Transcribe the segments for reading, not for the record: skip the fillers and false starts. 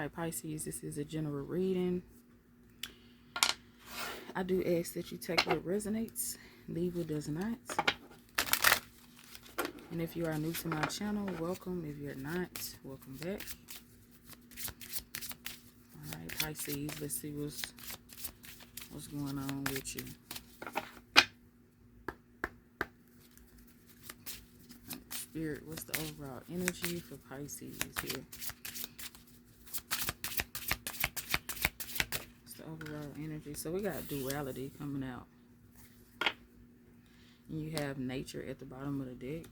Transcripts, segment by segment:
Alright, Pisces, this is a general reading. I do ask that you take what resonates, leave what does not. And if you are new to my channel, welcome. If you're not, welcome back. Alright, Pisces, let's see what's going on with you. Spirit, what's the overall energy for Pisces here? Overall energy. So we got duality coming out, and you have nature at the bottom of the deck.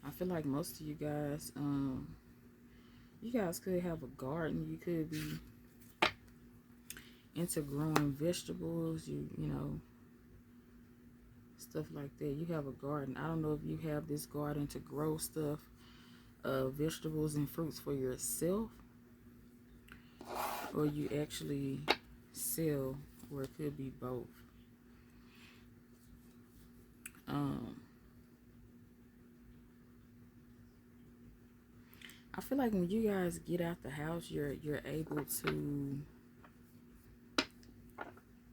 I feel like most of you guys could have a garden. You could be into growing vegetables, you know, stuff like that. You have a garden. I don't know if you have this garden to grow stuff, vegetables and fruits for yourself, or you actually sell, or it could be both. I feel like when you guys get out the house, you're able to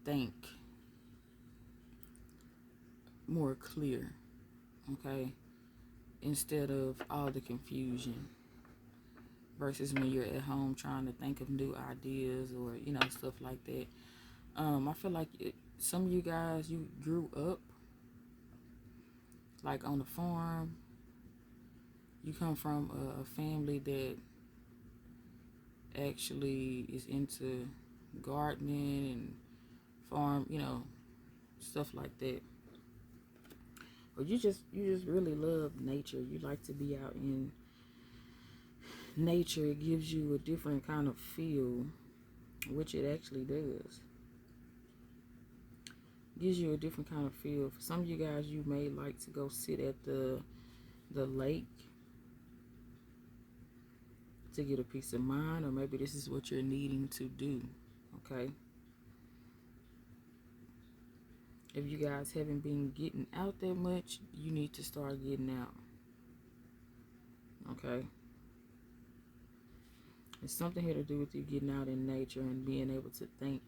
think more clear, okay, instead of all the confusion, versus when you're at home trying to think of new ideas or, you know, stuff like that. I feel like some of you guys, you grew up like on the farm. You come from a family that actually is into gardening and farm, you know, stuff like that. Or you just really love nature. You like to be out in nature. It gives you a different kind of feel, which it actually does. Gives you a different kind of feel. For some of you guys, you may like to go sit at the lake to get a peace of mind, or maybe this is what you're needing to do, okay? If you guys haven't been getting out that much, you need to start getting out, okay? It's something here to do with you getting out in nature and being able to think,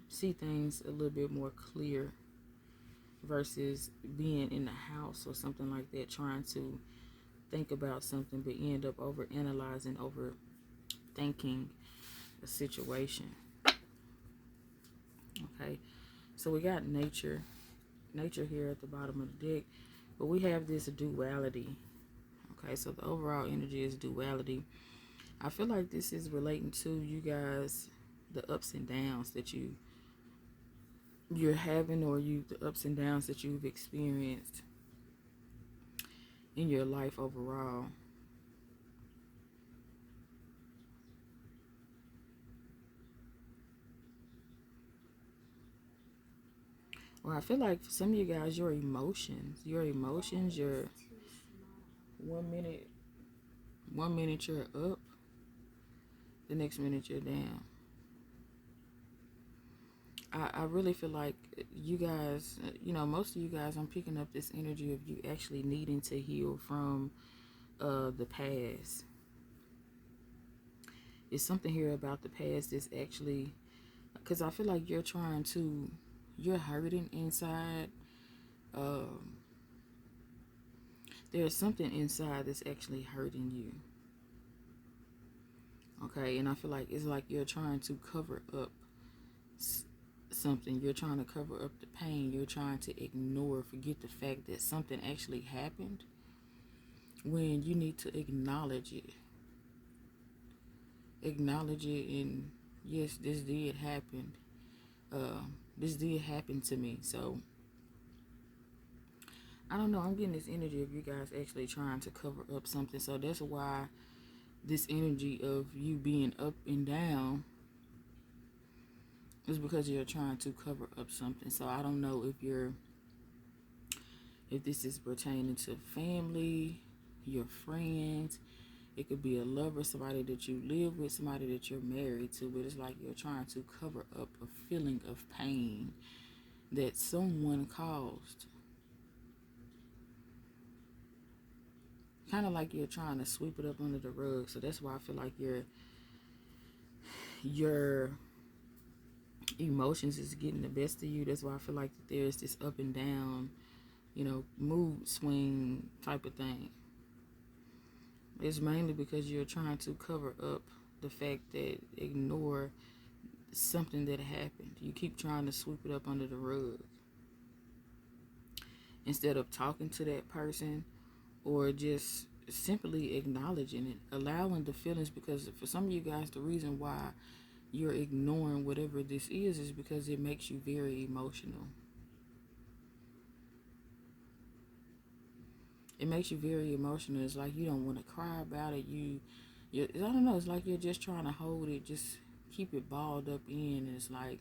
see things a little bit more clear, versus being in the house or something like that, trying to think about something but end up over analyzing, over thinking a situation. Okay, so we got nature here at the bottom of the deck, but we have this duality. Okay, so the overall energy is duality. I feel like this is relating to you guys, the ups and downs that you're having, or the ups and downs that you've experienced in your life overall. Well, I feel like for some of you guys, your emotions, you're 1 minute you're up, the next minute you're down. I really feel like you guys, you know, most of you guys, I'm picking up this energy of you actually needing to heal from the past. It's something here about the past that's actually, because I feel like you're hurting inside. There's something inside that's actually hurting you. Okay, and I feel like it's like you're trying to cover up something. You're trying to cover up the pain. You're trying to forget the fact that something actually happened, when you need to acknowledge it. Acknowledge it, and yes, this did happen. This did happen to me. So I don't know, I'm getting this energy of you guys actually trying to cover up something. So that's why this energy of you being up and down is because you're trying to cover up something. So I don't know if this is pertaining to family, your friends. It could be a lover, somebody that you live with, somebody that you're married to, but it's like you're trying to cover up a feeling of pain that someone caused. kind of like you're trying to sweep it up under the rug. So that's why I feel like your emotions is getting the best of you. That's why I feel like there's this up and down, mood swing type of thing. It's mainly because you're trying to cover up the fact that ignore something that happened. You keep trying to sweep it up under the rug instead of talking to that person or just simply acknowledging it, allowing the feelings, because for some of you guys, the reason why you're ignoring whatever this is because it makes you very emotional. It makes you very emotional. It's like you don't want to cry about it. I don't know. It's like you're just trying to hold it, just keep it balled up in. And it's like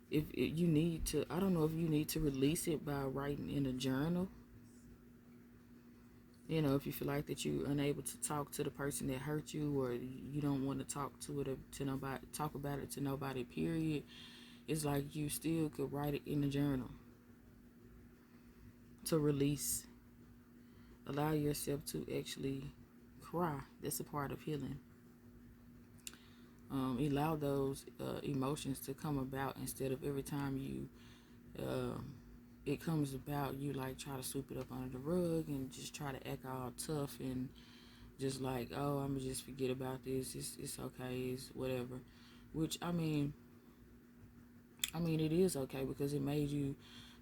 if you need to, I don't know if you need to release it by writing in a journal. If you feel like that you're unable to talk to the person that hurt you, or you don't want to talk about it to nobody, period. It's like you still could write it in a journal to release. Allow yourself to actually cry. That's a part of healing. Allow those emotions to come about instead of every time it comes about, you like try to sweep it up under the rug and just try to act all tough and just like, oh, I'm gonna just forget about this. It's okay. It's whatever. Which I mean, it is okay because it made you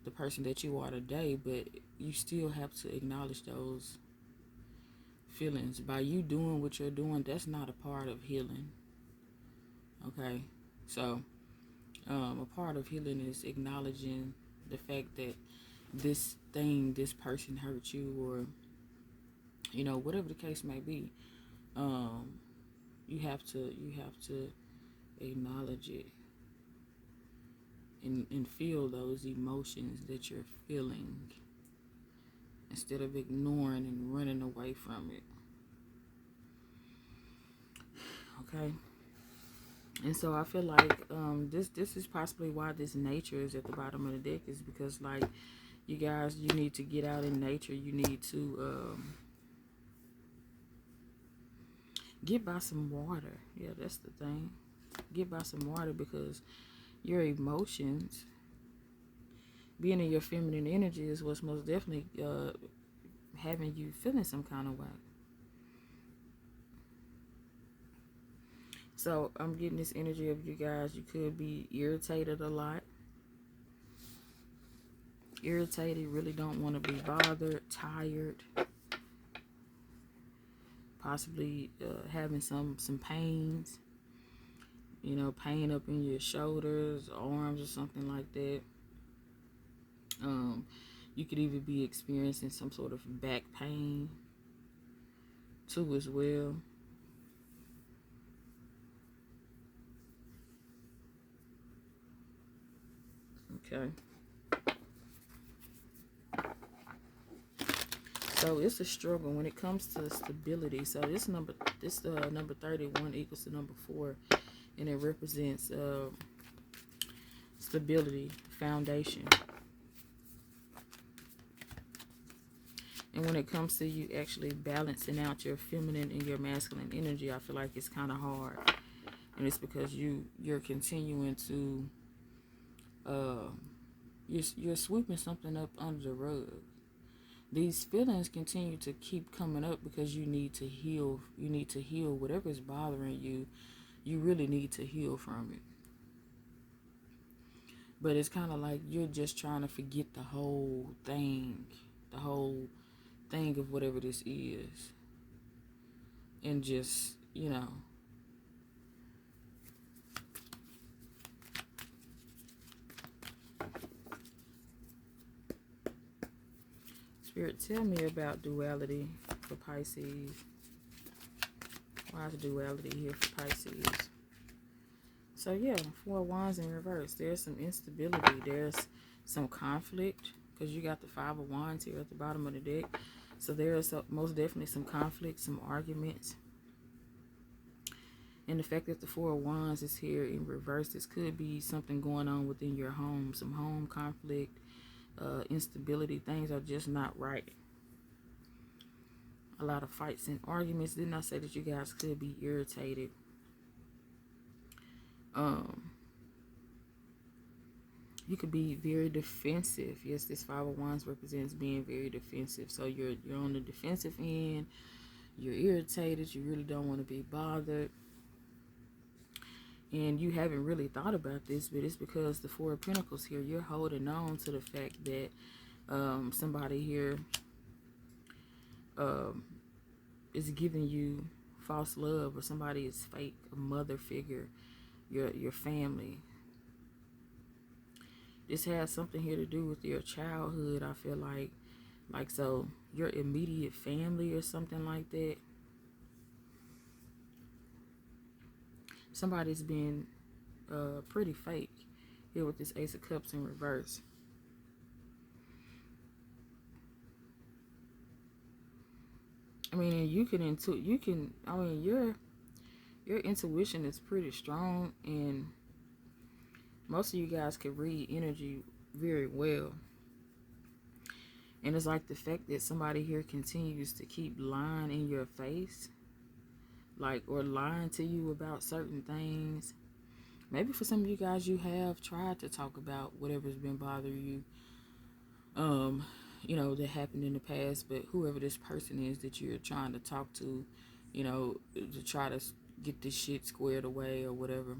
the person that you are today. But you still have to acknowledge those feelings. By you doing what you're doing, that's not a part of healing. Okay, so a part of healing is acknowledging the fact that this person hurt you, or whatever the case may be. You have to acknowledge it and feel those emotions that you're feeling instead of ignoring and running away from it. Okay. And so I feel like this is possibly why this nature is at the bottom of the deck, is because like you guys, you need to get out in nature. You need to get by some water. Yeah, that's the thing. Get by some water because your emotions, being in your feminine energy, is what's most definitely having you feeling some kind of way. So I'm getting this energy of you guys. You could be irritated a lot. Irritated, really don't want to be bothered, tired. Possibly having some pains. Pain up in your shoulders, arms, or something like that. You could even be experiencing some sort of back pain too as well. Okay. So it's a struggle when it comes to stability. So this number 31 equals to number 4, and it represents stability, foundation. And when it comes to you actually balancing out your feminine and your masculine energy, I feel like it's kind of hard. And it's because you're continuing to you're sweeping something up under the rug. These feelings continue to keep coming up because you need to heal. You need to heal whatever is bothering you. You really need to heal from it. But it's kind of like you're just trying to forget the whole thing of whatever this is, and just Spirit, tell me about duality for Pisces. Why is duality here for Pisces? So yeah, 4 of Wands in reverse. There's some instability. There's some conflict because you got the 5 of Wands here at the bottom of the deck. So there is most definitely some conflict, some arguments. And the fact that the 4 of Wands is here in reverse, this could be something going on within your home. Some home conflict, instability. Things are just not right. a lot of fights and arguments. Didn't I say that you guys could be irritated? You could be very defensive. Yes, this Five of Wands represents being very defensive. So you're on the defensive end. You're irritated. You really don't want to be bothered. And you haven't really thought about this, but it's because the Four of Pentacles here, you're holding on to the fact that somebody here is giving you false love, or somebody is fake, a mother figure, your family. This has something here to do with your childhood, I feel like so your immediate family or something like that. Somebody's been pretty fake here with this Ace of Cups in reverse. I mean, your intuition is pretty strong, and most of you guys can read energy very well. And it's like the fact that somebody here continues to keep lying in your face, like, or lying to you about certain things. Maybe for some of you guys, you have tried to talk about whatever's been bothering you, you know, that happened in the past. But whoever this person is that you're trying to talk to, you know, to try to get this shit squared away or whatever,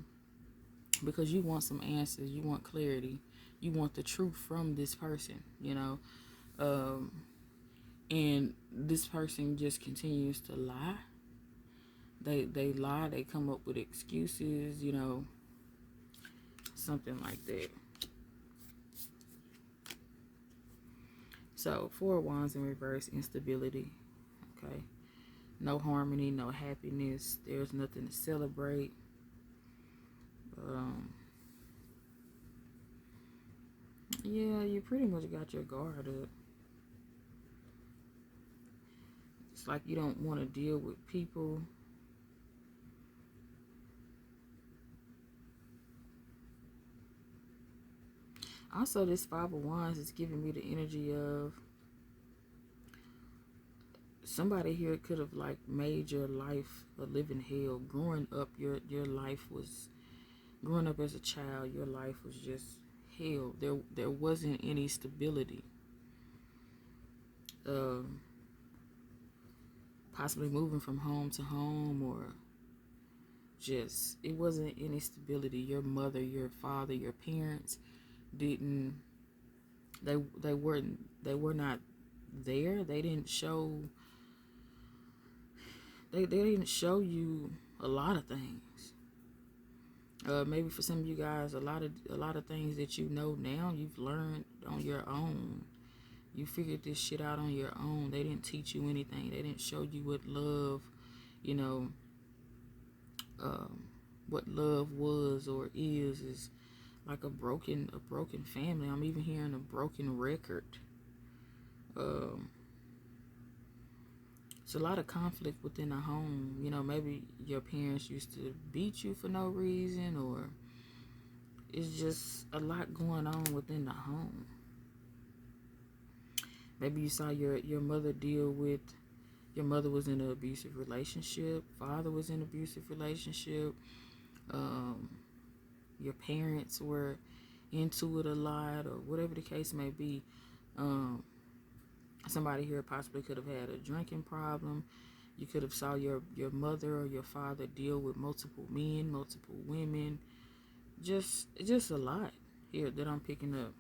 because you want some answers, you want clarity, you want the truth from this person, you know. And this person just continues to lie. They lie, they come up with excuses, you know, something like that. So, Four of Wands in reverse, instability. Okay. No harmony, no happiness. There's nothing to celebrate. Yeah, you pretty much got your guard up. It's like you don't want to deal with people. Also, this Five of Wands is giving me the energy of somebody here could have like made your life a living hell. Growing up, your life was, growing up as a child, your life was just hell. There wasn't any stability. Possibly moving from home to home, or just, it wasn't any stability. Your mother, your father, your parents didn't, they were not there. They didn't show, they didn't show you a lot of things. Maybe for some of you guys, a lot of things that you know now, you've learned on your own. You figured this shit out on your own. They didn't teach you anything. They didn't show you what love, you know, what love was or is like a broken family. I'm even hearing a broken record. It's a lot of conflict within the home. You know, maybe your parents used to beat you for no reason, or it's just a lot going on within the home. Maybe you saw your mother deal with, your mother was in an abusive relationship, father was in an abusive relationship, your parents were into it a lot, or whatever the case may be. Somebody here possibly could have had a drinking problem. You could have saw your mother or your father deal with multiple men, multiple women. Just a lot here that I'm picking up.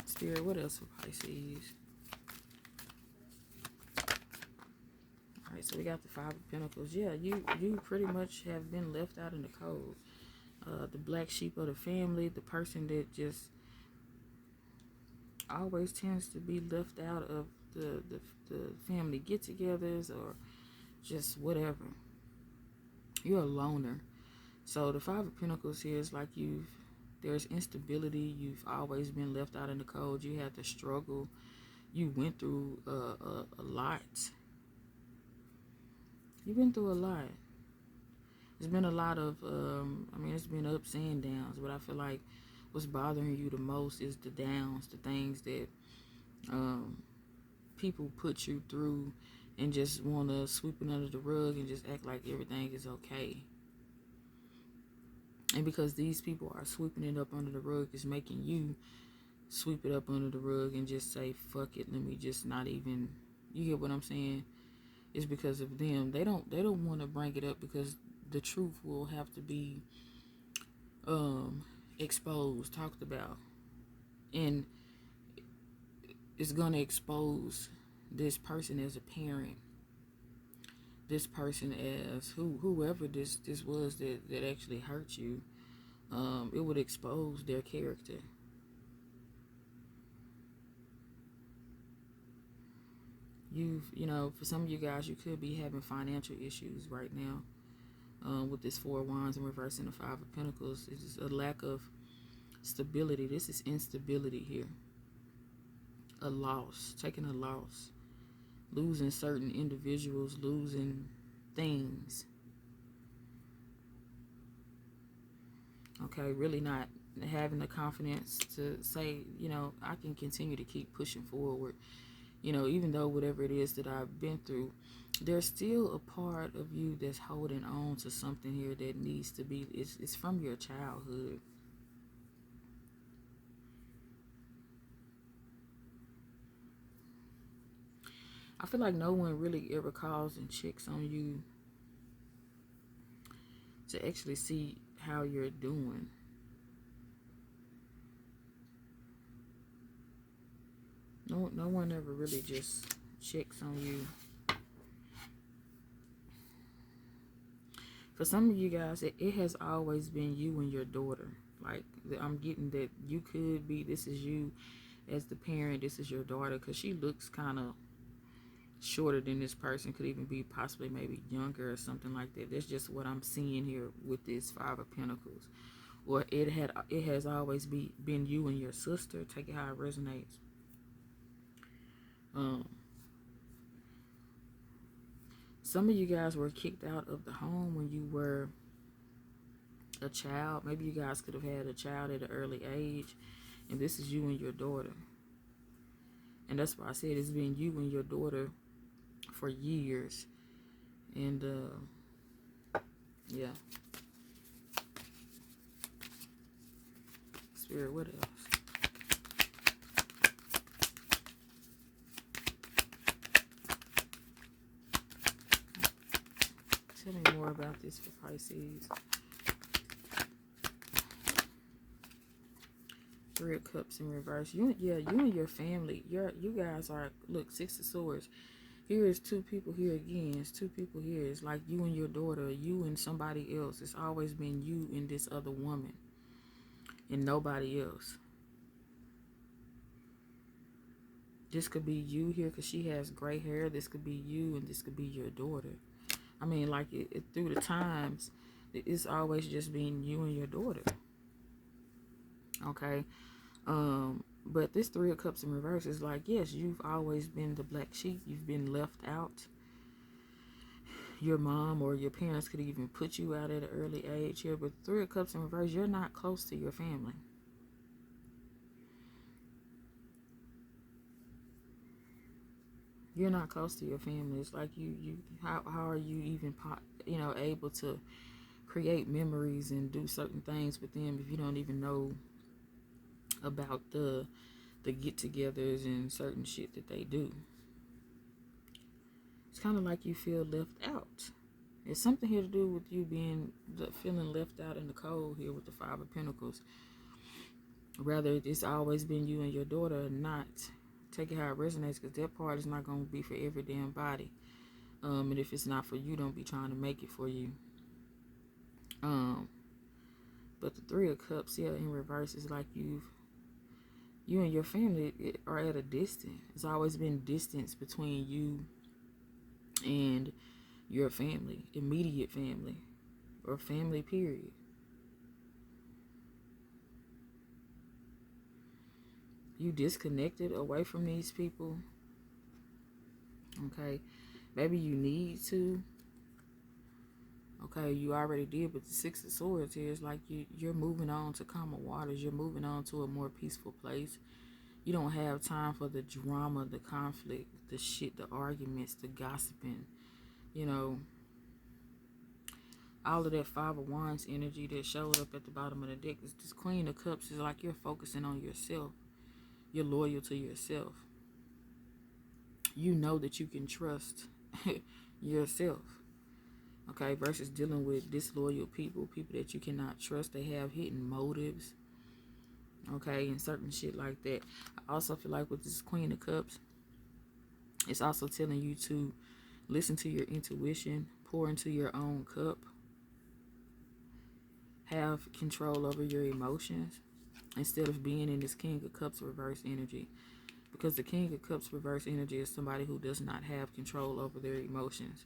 Spirit, what else for Pisces? Alright, so we got the Five of Pentacles. Yeah, you pretty much have been left out in the cold. The black sheep of the family, the person that just always tends to be left out of the family get-togethers, or just whatever. You're a loner. So the Five of Pentacles here is like there's instability. You've always been left out in the cold. You had to struggle. You went through a lot. You've been through a lot. There's been a lot of, I mean, it's been ups and downs, but I feel like what's bothering you the most is the downs, the things that Um, People put you through and just want to sweep it under the rug and just act like everything is okay. And because these people are sweeping it up under the rug, it's making you sweep it up under the rug and just say, fuck it, let me just not even, you get what I'm saying? It's because of them. They don't want to bring it up because the truth will have to be exposed, talked about. And it's gonna expose this person as a parent, this person as whoever this was that actually hurt you. It would expose their character. For some of you guys, you could be having financial issues right now. With this Four of Wands and reversing the Five of Pentacles, it's just a lack of stability. This is instability here. A loss, taking a loss, losing certain individuals, losing things. Okay, really not having the confidence to say, I can continue to keep pushing forward. Even though whatever it is that I've been through, there's still a part of you that's holding on to something here that needs to be, it's from your childhood. I feel like no one really ever calls and checks on you to actually see how you're doing. No one ever really just checks on you. For some of you guys, it has always been you and your daughter. Like, I'm getting that you could be, this is you as the parent, this is your daughter, because she looks kind of shorter than this person, could even be possibly maybe younger or something like that. That's just what I'm seeing here with this Five of Pentacles. Or it has always been you and your sister. Take it how it resonates. Some of you guys were kicked out of the home when you were a child. Maybe you guys could have had a child at an early age, and this is you and your daughter. And that's why I said it's been you and your daughter for years. And yeah. Spirit, what else? Tell me more about this for Pisces. Three of Cups in reverse. You and your family. You guys are, look, Six of Swords. Here is two people here again. It's two people here. It's like you and your daughter, you and somebody else. It's always been you and this other woman, and nobody else. This could be you here because she has gray hair. This could be you, and this could be your daughter. I mean, like through the times, it's always just been you and your daughter. Okay. But this Three of Cups in reverse is like, yes, you've always been the black sheep. You've been left out. Your mom or your parents could even put you out at an early age here. But Three of Cups in reverse, you're not close to your family. You're not close to your family. It's like how are you even able to create memories and do certain things with them if you don't even know about the get-togethers and certain shit that they do. It's kind of like you feel left out. It's something here to do with you feeling left out in the cold here with the Five of Pentacles. Rather, it's always been you and your daughter, not. Take it how it resonates, because that part is not going to be for every damn body. And if it's not for you, don't be trying to make it for you. But the Three of Cups, yeah, in reverse, is like you and your family are at a distance. It's always been distance between you and your family, immediate family, or family, period. You disconnected away from these people. Okay. Maybe you need to. Okay, you already did, but the Six of Swords here is like you're moving on to calmer waters. You're moving on to a more peaceful place. You don't have time for the drama, the conflict, the shit, the arguments, the gossiping. You know, all of that Five of Wands energy that showed up at the bottom of the deck. Is this Queen of Cups is like you're focusing on yourself. You're loyal to yourself. You know that you can trust yourself. Okay, versus dealing with disloyal people, people that you cannot trust. They have hidden motives. Okay, and certain shit like that. I also feel like with this Queen of Cups, it's also telling you to listen to your intuition, pour into your own cup, have control over your emotions instead of being in this King of Cups reverse energy. Because the King of Cups reverse energy is somebody who does not have control over their emotions.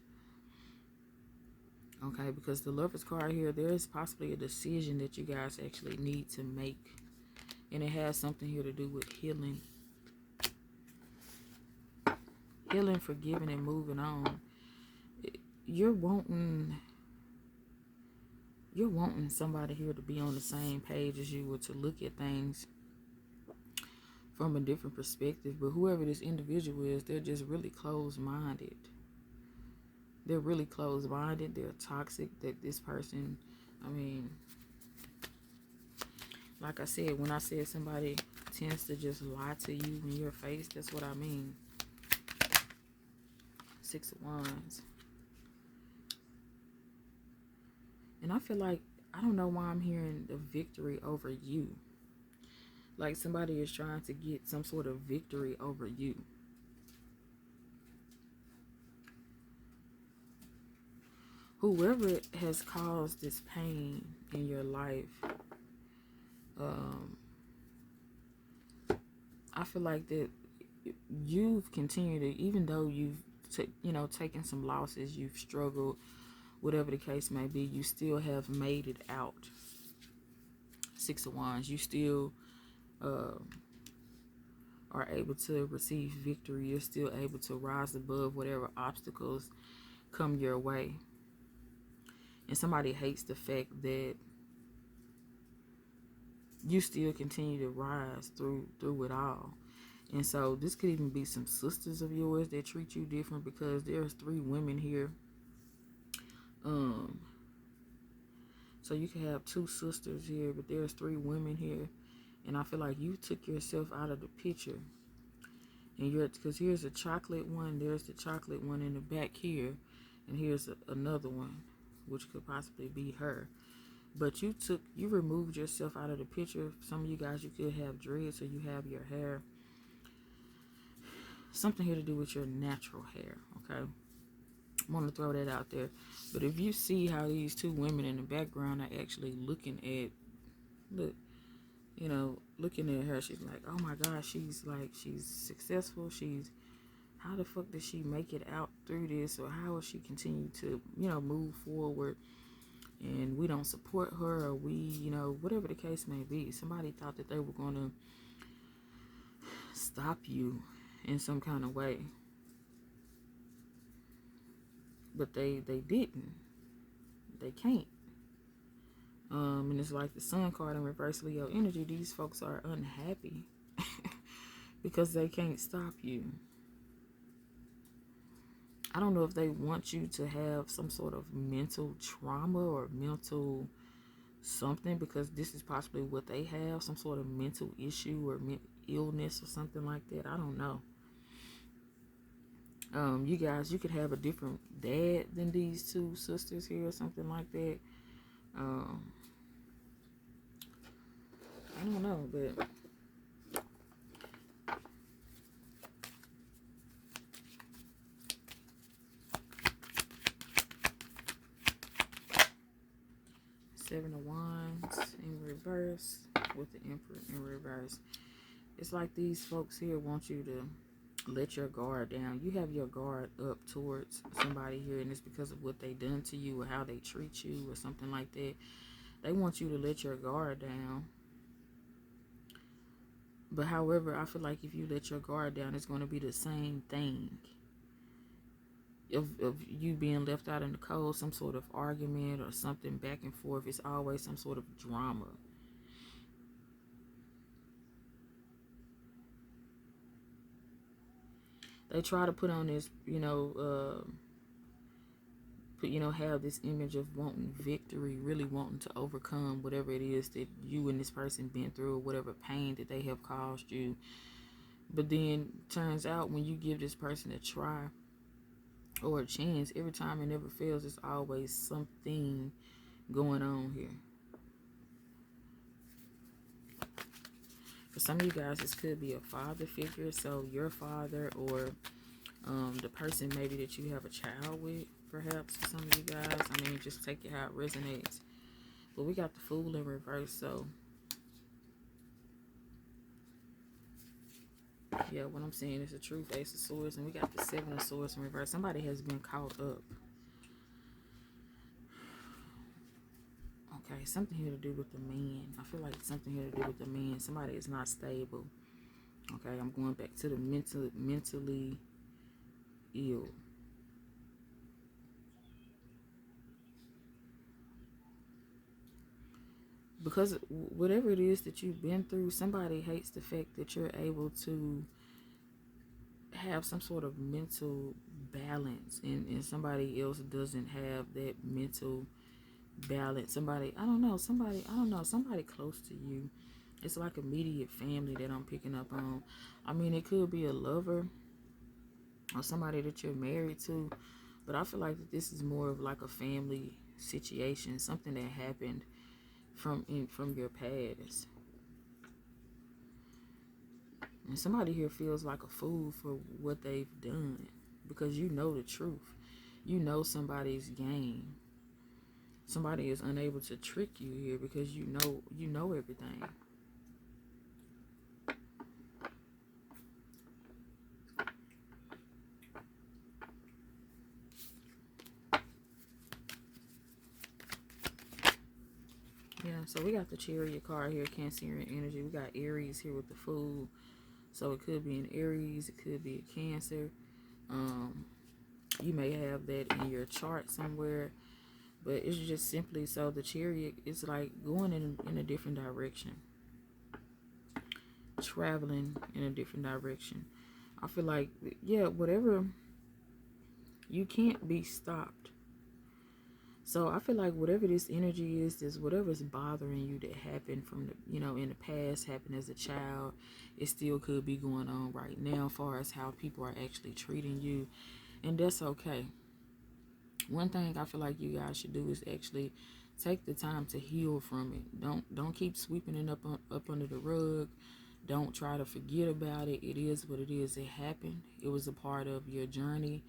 Okay, because the Lover's card here, there is possibly a decision that you guys actually need to make. And it has something here to do with healing. Healing, forgiving, and moving on. You're wanting somebody here to be on the same page as you, or to look at things from a different perspective. But whoever this individual is, they're just really closed-minded. They're really closed-minded. They're toxic. That this person, I mean, like I said, when I said somebody tends to just lie to you in your face, that's what I mean. Six of Wands. And I feel like, I don't know why I'm hearing the victory over you. Like somebody is trying to get some sort of victory over you. Whoever has caused this pain in your life, I feel like that you've continued to, even though you've taken some losses, you've struggled, whatever the case may be, you still have made it out. Six of Wands. You still are able to receive victory. You're still able to rise above whatever obstacles come your way. And somebody hates the fact that you still continue to rise through it all. And so this could even be some sisters of yours that treat you different, because there's 3 women here. So you can have 2 sisters here, but there's 3 women here. And I feel like you took yourself out of the picture. And because here's a chocolate one, there's the chocolate one in the back here, and here's another one, which could possibly be her. But you removed yourself out of the picture. Some of you guys, you could have dreads, so you have your hair. Something here to do with your natural hair, okay? I want to throw that out there. But if you see how these 2 women in the background are actually looking at her, she's like, oh my gosh, she's successful. How the fuck did she make it out through this? Or how will she continue to, move forward? And we don't support her, or whatever the case may be. Somebody thought that they were going to stop you in some kind of way. But they didn't. They can't. And it's like the Sun card in reverse Leo energy. These folks are unhappy because they can't stop you. I don't know if they want you to have some sort of mental trauma or mental something, because this is possibly what they have, some sort of mental issue or illness or something like that. I don't know. You guys, you could have a different dad than these 2 sisters here or something like that. I don't know, but Seven of Wands in reverse with the Emperor in reverse. It's like these folks here want you to let your guard down. You have your guard up towards somebody here, and it's because of what they done to you or how they treat you or something like that. They want you to let your guard down. But however, I feel like if you let your guard down, it's going to be the same thing. Of you being left out in the cold, some sort of argument or something back and forth, it's always some sort of drama. They try to put on this, have this image of wanting victory, really wanting to overcome whatever it is that you and this person been through, or whatever pain that they have caused you. But then turns out when you give this person a try or a chance, every time it never fails, there's always something going on here. For some of you guys, this could be a father figure, so your father, or the person maybe that you have a child with, perhaps, for some of you guys. I mean, just take it how it resonates. But we got the Fool in reverse, so yeah, what I'm saying is the truth, Ace of Swords, and we got the Seven of Swords in reverse. Somebody has been caught up. Okay, something here to do with the man. I feel like something here to do with the man. Somebody is not stable. Okay, I'm going back to the mentally ill. Because whatever it is that you've been through, somebody hates the fact that you're able to have some sort of mental balance, and somebody else doesn't have that mental balance. Somebody close to you. It's like immediate family that I'm picking up on. I mean, it could be a lover or somebody that you're married to, but I feel like that this is more of like a family situation, something that happened from your past. And somebody here feels like a fool for what they've done, because you know the truth. You know somebody's game. Somebody is unable to trick you here because you know everything. Yeah, so we got the Chariot card here, Cancerian energy. We got Aries here with the Fool. So it could be an Aries, it could be a Cancer. You may have that in your chart somewhere, but it's just simply so the Chariot is like going in a different direction, traveling in a different direction. I feel like, yeah, whatever, you can't be stopped. So I feel like whatever this energy is whatever's bothering you that happened from in the past, happened as a child, it still could be going on right now as far as how people are actually treating you. And that's okay. One thing I feel like you guys should do is actually take the time to heal from it. Don't keep sweeping it up under the rug. Don't try to forget about it. It is what it is. It happened. It was a part of your journey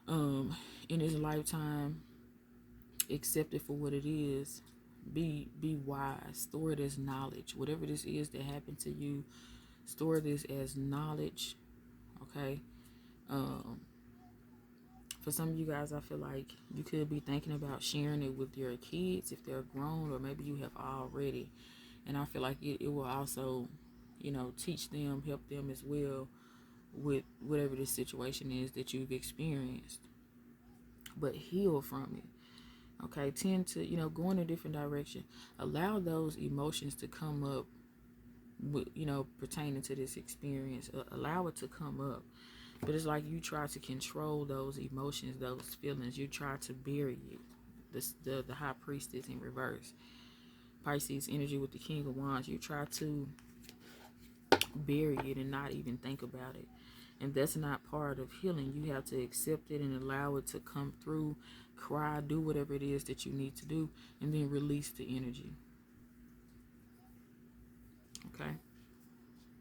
in this lifetime. Accept it for what it is. Be wise. Store it as knowledge. Whatever this is that happened to you, store this as knowledge. Okay. For some of you guys, I feel like you could be thinking about sharing it with your kids if they're grown, or maybe you have already. And I feel like it will also, teach them, help them as well with whatever this situation is that you've experienced. But heal from it. Okay, tend to, go in a different direction. Allow those emotions to come up, with, pertaining to this experience. Allow it to come up. But it's like you try to control those emotions, those feelings. You try to bury it. The High Priestess in reverse. Pisces energy with the King of Wands. You try to bury it and not even think about it. And that's not part of healing. You have to accept it and allow it to come through. Cry, do whatever it is that you need to do, and then release the energy.